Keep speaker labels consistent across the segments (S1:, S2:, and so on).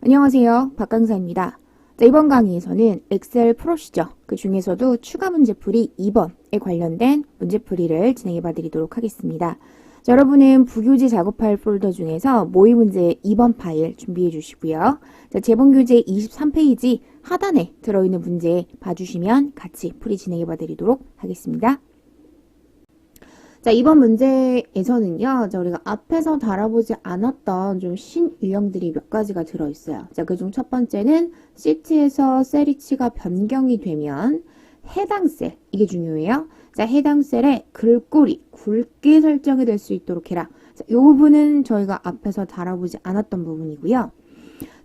S1: 안녕하세요. 박강사입니다. 자, 이번 강의에서는 엑셀 프로시저, 그 중에서도 추가 문제풀이 2번에 관련된 문제풀이를 진행해 봐드리도록 하겠습니다. 자, 여러분은 부교재 작업할 폴더 중에서 모의 문제 2번 파일 준비해 주시고요. 자, 제본교재 23페이지 하단에 들어있는 문제 봐주시면 같이 풀이 진행해 봐드리도록 하겠습니다. 자, 이번 문제에서는요, 우리가 앞에서 다뤄보지 않았던 좀 신유형들이 몇 가지가 들어있어요. 자, 그중 첫 번째는 시트에서 셀 위치가 변경이 되면 해당 셀, 이게 중요해요. 자, 해당 셀에 글꼴이 굵게 설정이 될 수 있도록 해라. 자, 이 부분은 저희가 앞에서 다뤄보지 않았던 부분이고요.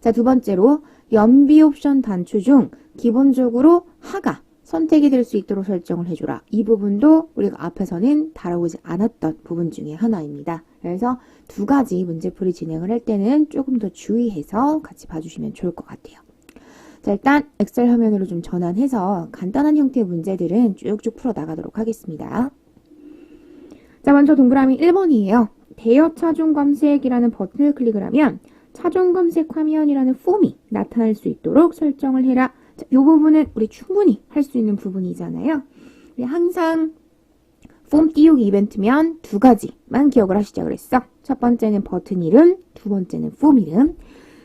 S1: 자, 두 번째로 연비 옵션 단추 중 기본적으로 하가 선택이 될 수 있도록 설정을 해줘라. 이 부분도 우리가 앞에서는 다뤄보지 않았던 부분 중에 하나입니다. 그래서 두 가지 문제풀이 진행을 할 때는 조금 더 주의해서 같이 봐주시면 좋을 것 같아요. 자, 일단 엑셀 화면으로 좀 전환해서 간단한 형태의 문제들은 쭉쭉 풀어 나가도록 하겠습니다. 자, 먼저 동그라미 1번이에요. 대여 차종 검색이라는 버튼을 클릭을 하면 차종 검색 화면이라는 폼이 나타날 수 있도록 설정을 해라. 자, 이 부분은 우리 충분히 할 수 있는 부분이잖아요. 우리 항상 폼 띄우기 이벤트면 두 가지만 기억을 하시자 그랬어. 첫 번째는 버튼 이름, 두 번째는 폼 이름.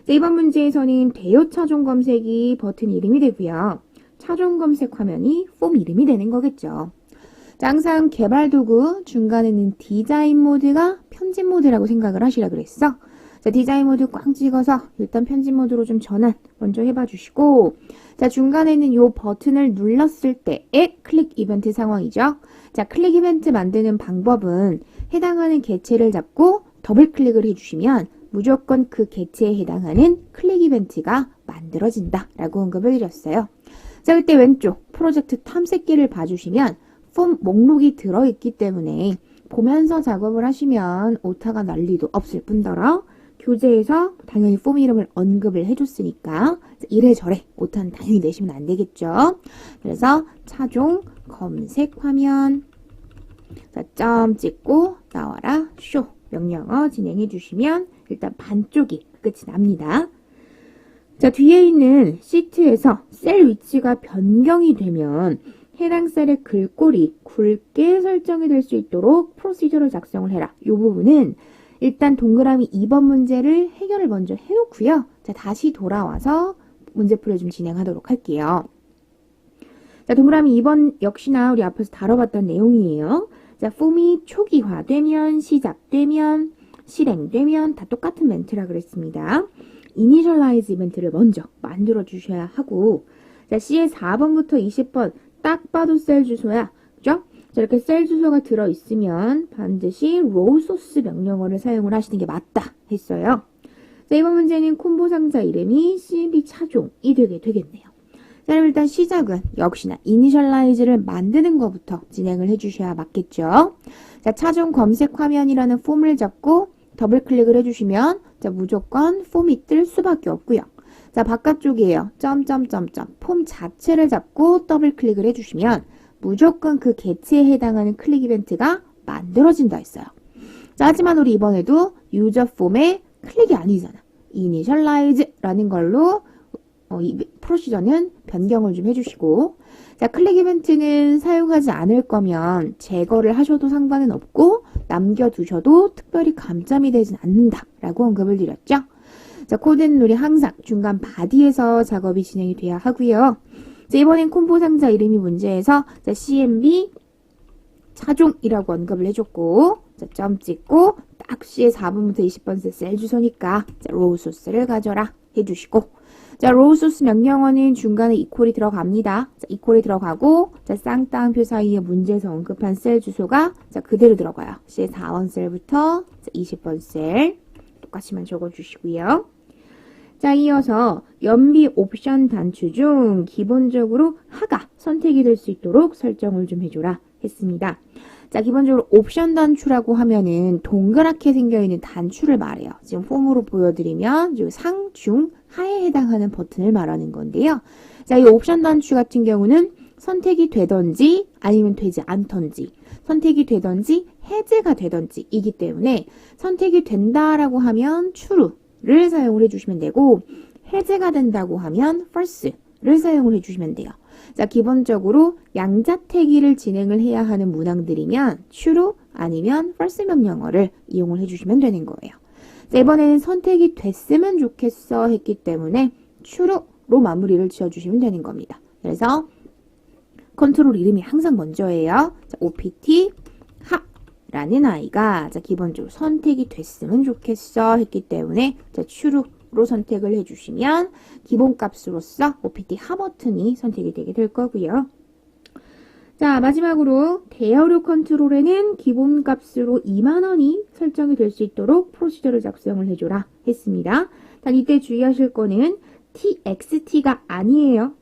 S1: 자, 이번 문제에서는 대여 차종 검색이 버튼 이름이 되고요. 차종 검색 화면이 폼 이름이 되는 거겠죠. 자, 항상 개발 도구 중간에는 디자인 모드가 편집 모드라고 생각을 하시라 그랬어. 자, 디자인 모드 꽝 찍어서 일단 편집 모드로 좀 전환 먼저 해봐 주시고, 자, 중간에는 이 버튼을 눌렀을 때의 클릭 이벤트 상황이죠. 자, 클릭 이벤트 만드는 방법은 해당하는 개체를 잡고 더블 클릭을 해주시면 무조건 그 개체에 해당하는 클릭 이벤트가 만들어진다 라고 언급을 드렸어요. 자, 그때 왼쪽 프로젝트 탐색기를 봐주시면 폼 목록이 들어있기 때문에 보면서 작업을 하시면 오타가 난리도 없을 뿐더러 교재에서 당연히 폼 이름을 언급을 해줬으니까 이래저래 오타는 당연히 내시면 안 되겠죠. 그래서 차종 검색 화면, 자, 점 찍고 나와라 쇼 명령어 진행해 주시면 일단 반쪽이 끝이 납니다. 자, 뒤에 있는 시트에서 셀 위치가 변경이 되면 해당 셀의 글꼴이 굵게 설정이 될 수 있도록 프로시저를 작성을 해라. 이 부분은 일단 동그라미 2번 문제를 해결을 먼저 해놓고요. 자, 다시 돌아와서 문제풀이 좀 진행하도록 할게요. 자, 동그라미 2번 역시나 우리 앞에서 다뤄봤던 내용이에요. 자, 폼이 초기화되면, 시작되면, 실행되면 다 똑같은 멘트라 그랬습니다. 이니셜라이즈 이벤트를 먼저 만들어 주셔야 하고, 자, C의 4번부터 20번 딱 봐도 셀 주소야. 그죠? 자, 이렇게 셀 주소가 들어있으면 반드시 로우 소스 명령어를 사용을 하시는 게 맞다 했어요. 자, 이번 문제는 콤보 상자 이름이 CMB 차종이 되게 되겠네요. 자, 그럼 일단 시작은 역시나 이니셜라이즈를 만드는 것부터 진행을 해주셔야 맞겠죠. 자, 차종 검색 화면이라는 폼을 잡고 더블 클릭을 해주시면 자, 무조건 폼이 뜰 수밖에 없고요. 자, 바깥쪽이에요. 점점점점 폼 자체를 잡고 더블 클릭을 해주시면 무조건 그 개체에 해당하는 클릭 이벤트가 만들어진다 했어요. 자, 하지만 우리 이번에도 유저 폼의 클릭이 아니잖아. 이니셜라이즈라는 걸로 이 프로시저는 변경을 좀 해주시고, 자, 클릭 이벤트는 사용하지 않을 거면 제거를 하셔도 상관은 없고 남겨두셔도 특별히 감점이 되진 않는다라고 언급을 드렸죠. 자, 코드는 우리 항상 중간 바디에서 작업이 진행이 돼야 하고요. 자, 이번엔 콤보 상자 이름이 문제에서 자, CMB 차종이라고 언급을 해줬고, 자, 점 찍고 딱 C의 4번부터 20번 셀 주소니까 자, 로우 소스를 가져라 해주시고, 자, 로우 소스 명령어는 중간에 이퀄이 들어갑니다. 자, 이퀄이 들어가고, 자, 쌍따옴표 사이에 문제에서 언급한 셀 주소가 자, 그대로 들어가요. C의 4번 셀부터 자, 20번 셀 똑같이만 적어주시고요. 자, 이어서 연비 옵션 단추 중 기본적으로 하가 선택이 될 수 있도록 설정을 좀 해줘라 했습니다. 자, 기본적으로 옵션 단추라고 하면은 동그랗게 생겨있는 단추를 말해요. 지금 폼으로 보여드리면 상, 중, 하에 해당하는 버튼을 말하는 건데요. 자, 이 옵션 단추 같은 경우는 선택이 되던지 아니면 되지 않던지, 선택이 되던지 해제가 되던지 이기 때문에 선택이 된다라고 하면 true를 사용을 해주시면 되고, 해제가 된다고 하면 false를 사용을 해주시면 돼요. 자, 기본적으로 양자택일을 진행을 해야 하는 문항들이면 true 아니면 false 명령어를 이용을 해주시면 되는 거예요. 자, 이번에는 선택이 됐으면 좋겠어 했기 때문에 true로 마무리를 지어주시면 되는 겁니다. 그래서 컨트롤 이름이 항상 먼저예요. 자, opt 하라는 아이가 자, 기본적으로 선택이 됐으면 좋겠어 했기 때문에 자, true로 선택을 해주시면 기본값으로서 opt 하 버튼이 선택이 되게 될 거고요. 자, 마지막으로 대여료 컨트롤에는 기본값으로 2만원이 설정이 될 수 있도록 프로시저를 작성을 해줘라 했습니다. 단 이때 주의하실 거는 txt가 아니에요.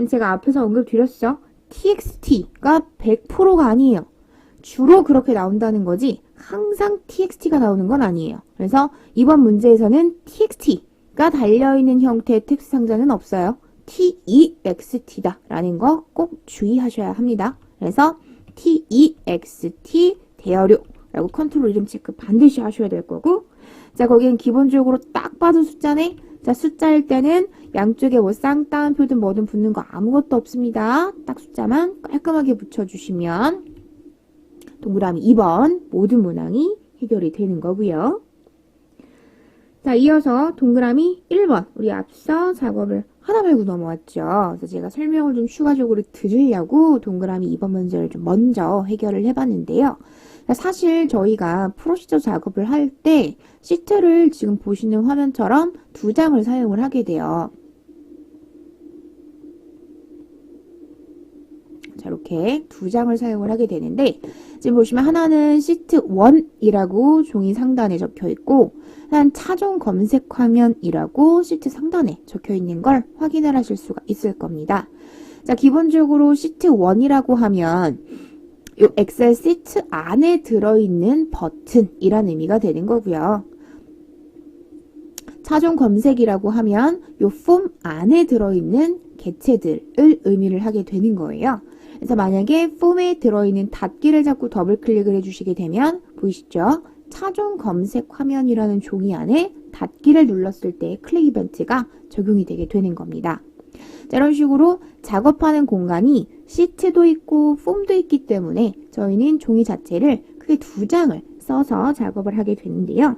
S1: 제가 앞에서 언급드렸죠. txt가 100%가 아니에요. 주로 그렇게 나온다는 거지 항상 txt가 나오는 건 아니에요. 그래서 이번 문제에서는 txt가 달려있는 형태의 텍스트 상자는 없어요. text다 라는 거 꼭 주의하셔야 합니다. 그래서 text 대여료 라고 컨트롤 이름 체크 반드시 하셔야 될 거고 자 거기엔 기본적으로 딱 봐도 숫자네. 자 숫자일 때는 양쪽에 뭐 쌍따옴표든 뭐든 붙는 거 아무것도 없습니다. 딱 숫자만 깔끔하게 붙여주시면 동그라미 2번 모든 문항이 해결이 되는 거고요. 자 이어서 동그라미 1번 우리 앞서 작업을 하나 말고 넘어왔죠. 그래서 제가 설명을 좀 추가적으로 드리려고 동그라미 2번 문제를 좀 먼저 해결을 해봤는데요. 사실 저희가 프로시저 작업을 할 때 시트를 지금 보시는 화면처럼 2장을 사용을 하게 돼요. 자, 이렇게 2장을 사용을 하게 되는데 지금 보시면 하나는 시트 1이라고 종이 상단에 적혀 있고 한 차종 검색 화면이라고 시트 상단에 적혀 있는 걸 확인을 하실 수가 있을 겁니다. 자, 기본적으로 시트 1이라고 하면 이 엑셀 시트 안에 들어있는 버튼이란 의미가 되는 거고요. 차종 검색이라고 하면 이 폼 안에 들어있는 개체들을 의미를 하게 되는 거예요. 그래서 만약에 폼에 들어있는 닫기를 잡고 더블 클릭을 해주시게 되면 보이시죠? 차종 검색 화면이라는 종이 안에 닫기를 눌렀을 때 클릭 이벤트가 적용이 되게 되는 겁니다. 자, 이런 식으로 작업하는 공간이 시트도 있고 폼도 있기 때문에 저희는 종이 자체를 크게 2장을 써서 작업을 하게 되는데요.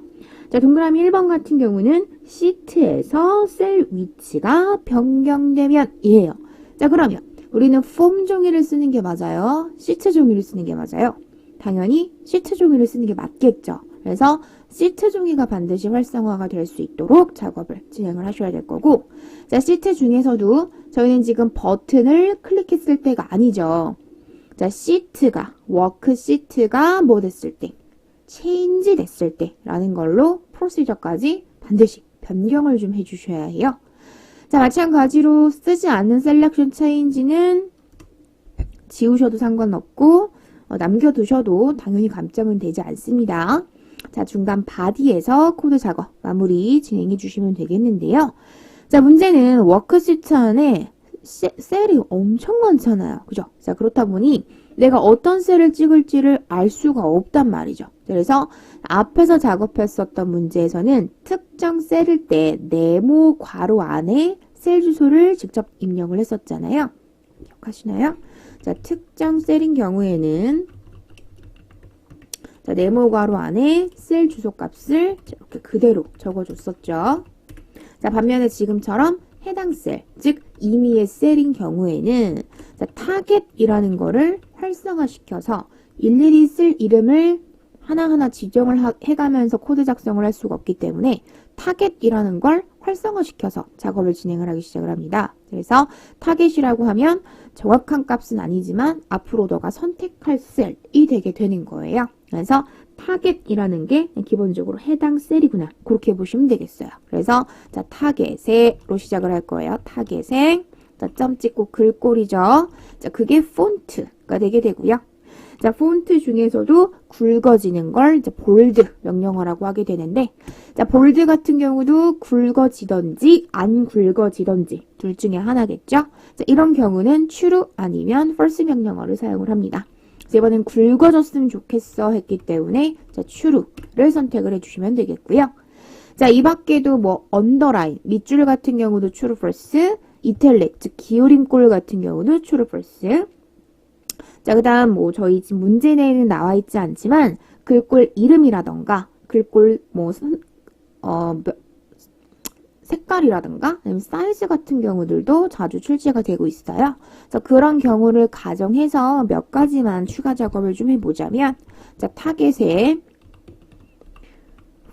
S1: 자, 동그라미 1번 같은 경우는 시트에서 셀 위치가 변경되면 이에요. 자, 그러면 우리는 폼 종이를 쓰는 게 맞아요? 시트 종이를 쓰는 게 맞아요? 당연히 시트 종이를 쓰는 게 맞겠죠. 그래서 시트 종이가 반드시 활성화가 될 수 있도록 작업을 진행을 하셔야 될 거고 자, 시트 중에서도 저희는 지금 버튼을 클릭했을 때가 아니죠. 자, 시트가 워크 시트가 뭐 됐을 때 체인지 됐을 때 라는 걸로 프로시저까지 반드시 변경을 좀 해주셔야 해요. 자, 마찬가지로 쓰지 않는 셀렉션 체인지는 지우셔도 상관없고 남겨두셔도 당연히 감점은 되지 않습니다. 자, 중간 바디에서 코드 작업 마무리 진행해 주시면 되겠는데요. 자, 문제는 워크시트 안에 셀이 엄청 많잖아요. 그죠? 자, 그렇다 보니 내가 어떤 셀을 찍을지를 알 수가 없단 말이죠. 그래서 앞에서 작업했었던 문제에서는 특정 셀일 때 네모 괄호 안에 셀 주소를 직접 입력을 했었잖아요. 기억하시나요? 자, 특정 셀인 경우에는 자, 네모 괄호 안에 셀 주소 값을 이렇게 그대로 적어줬었죠. 자, 반면에 지금처럼 해당 셀, 즉 임의의 셀인 경우에는 자, 타겟이라는 거를 활성화시켜서 일일이 쓸 이름을 하나하나 지정을 해가면서 코드 작성을 할 수가 없기 때문에 타겟이라는 걸 활성화시켜서 작업을 진행을 하기 시작을 합니다. 그래서 타겟이라고 하면 정확한 값은 아니지만 앞으로 너가 선택할 셀이 되게 되는 거예요. 그래서 타겟이라는 게 기본적으로 해당 셀이구나. 그렇게 보시면 되겠어요. 그래서 자, 타겟에로 시작을 할 거예요. 타겟에 자, 점 찍고 글꼴이죠. 자, 그게 폰트가 되게 되고요. 자, 폰트 중에서도 굵어지는 걸 이제 볼드 명령어라고 하게 되는데, 자, 볼드 같은 경우도 굵어지던지 안 굵어지던지 둘 중에 하나겠죠. 자, 이런 경우는 true 아니면 false 명령어를 사용을 합니다. 그래서 이번엔 굵어졌으면 좋겠어 했기 때문에 자, true를 선택을 해주시면 되겠고요. 자, 이 밖에도 뭐 언더라인, 밑줄 같은 경우도 true false, 이탈릭, 즉 기울임꼴 같은 경우도 true false. 자, 그 다음 뭐 저희 지금 문제 내에는 나와 있지 않지만 글꼴 이름이라던가 글꼴 뭐 색깔이라든가 아니면 사이즈 같은 경우들도 자주 출제가 되고 있어요. 그래서 그런 경우를 가정해서 몇 가지만 추가 작업을 좀 해보자면, 자, 타겟의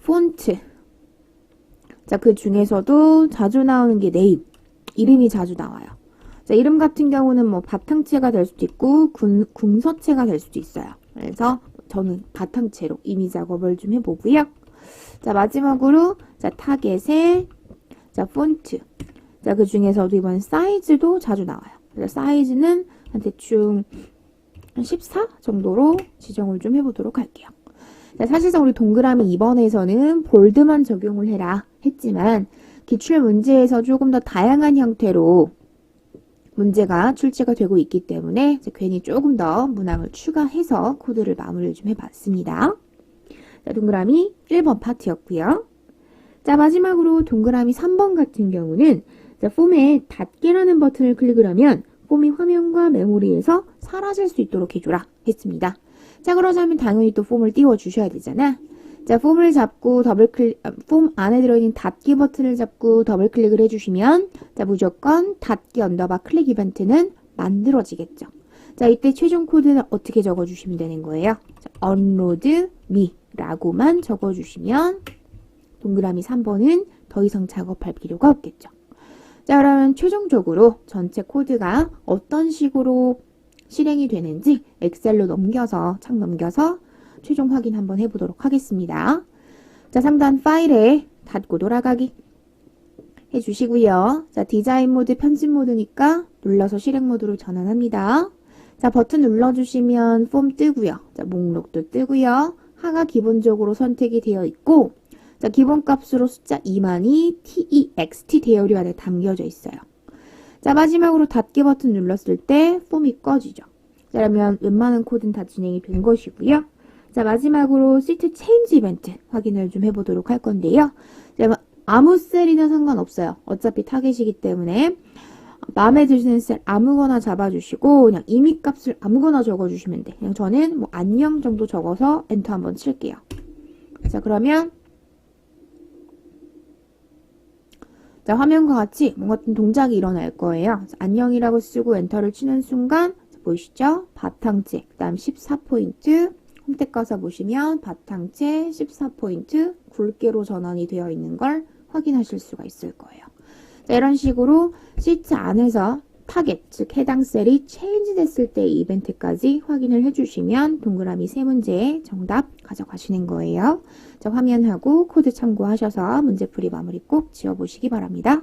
S1: 폰트. 자, 그 중에서도 자주 나오는 게 네임. 이름이 자주 나와요. 자, 이름 같은 경우는 뭐 바탕체가 될 수도 있고 궁서체가 될 수도 있어요. 그래서 저는 바탕체로 이미 작업을 좀 해보고요. 자, 마지막으로 자, 타겟의 자, 폰트. 자, 그 중에서도 이번 사이즈도 자주 나와요. 그래서 사이즈는 한 대충 한 14 정도로 지정을 좀 해보도록 할게요. 자, 사실상 우리 동그라미 2번에서는 볼드만 적용을 해라 했지만 기출 문제에서 조금 더 다양한 형태로 문제가 출제가 되고 있기 때문에 괜히 조금 더 문항을 추가해서 코드를 마무리를 좀 해봤습니다. 자, 동그라미 1번 파트였고요. 자, 마지막으로 동그라미 3번 같은 경우는 자, 폼에 닫기라는 버튼을 클릭을 하면 폼이 화면과 메모리에서 사라질 수 있도록 해줘라 했습니다. 자, 그러자면 당연히 또 폼을 띄워주셔야 되잖아. 자, 폼을 잡고 폼 안에 들어있는 닫기 버튼을 잡고 더블 클릭을 해주시면 자, 무조건 닫기 언더바 클릭 이벤트는 만들어지겠죠. 자, 이때 최종 코드는 어떻게 적어주시면 되는 거예요? 자, unload me 라고만 적어주시면 동그라미 3번은 더 이상 작업할 필요가 없겠죠. 자, 그러면 최종적으로 전체 코드가 어떤 식으로 실행이 되는지 엑셀로 창 넘겨서 최종 확인 한번 해보도록 하겠습니다. 자, 상단 파일에 닫고 돌아가기 해주시고요. 자, 디자인 모드, 편집 모드니까 눌러서 실행 모드로 전환합니다. 자, 버튼 눌러주시면 폼 뜨고요. 자, 목록도 뜨고요. 하가 기본적으로 선택이 되어 있고, 자, 기본값으로 숫자 2만이 TEXT 대여류 안에 담겨져 있어요. 자, 마지막으로 닫기 버튼 눌렀을 때 폼이 꺼지죠. 자, 그러면 웬만한 코드는 다 진행이 된 것이고요. 자, 마지막으로 시트 체인지 이벤트 확인을 좀 해보도록 할 건데요. 자, 아무 셀이나 상관없어요. 어차피 타겟이기 때문에 마음에 드시는 셀 아무거나 잡아주시고 그냥 임의 값을 아무거나 적어주시면 돼. 그냥 저는 뭐 안녕 정도 적어서 엔터 한번 칠게요. 자, 그러면 자, 화면과 같이 뭔가 좀 동작이 일어날 거예요. 안녕이라고 쓰고 엔터를 치는 순간 보이시죠? 바탕체, 그 다음 14포인트, 홈택 가서 보시면 바탕체 14포인트 굵게로 전환이 되어 있는 걸 확인하실 수가 있을 거예요. 자, 이런 식으로 시트 안에서 타겟, 즉 해당 셀이 체인지 됐을 때 이벤트까지 확인을 해주시면 동그라미 3문제의 정답 가져가시는 거예요. 자, 화면하고 코드 참고하셔서 문제풀이 마무리 꼭 지어보시기 바랍니다.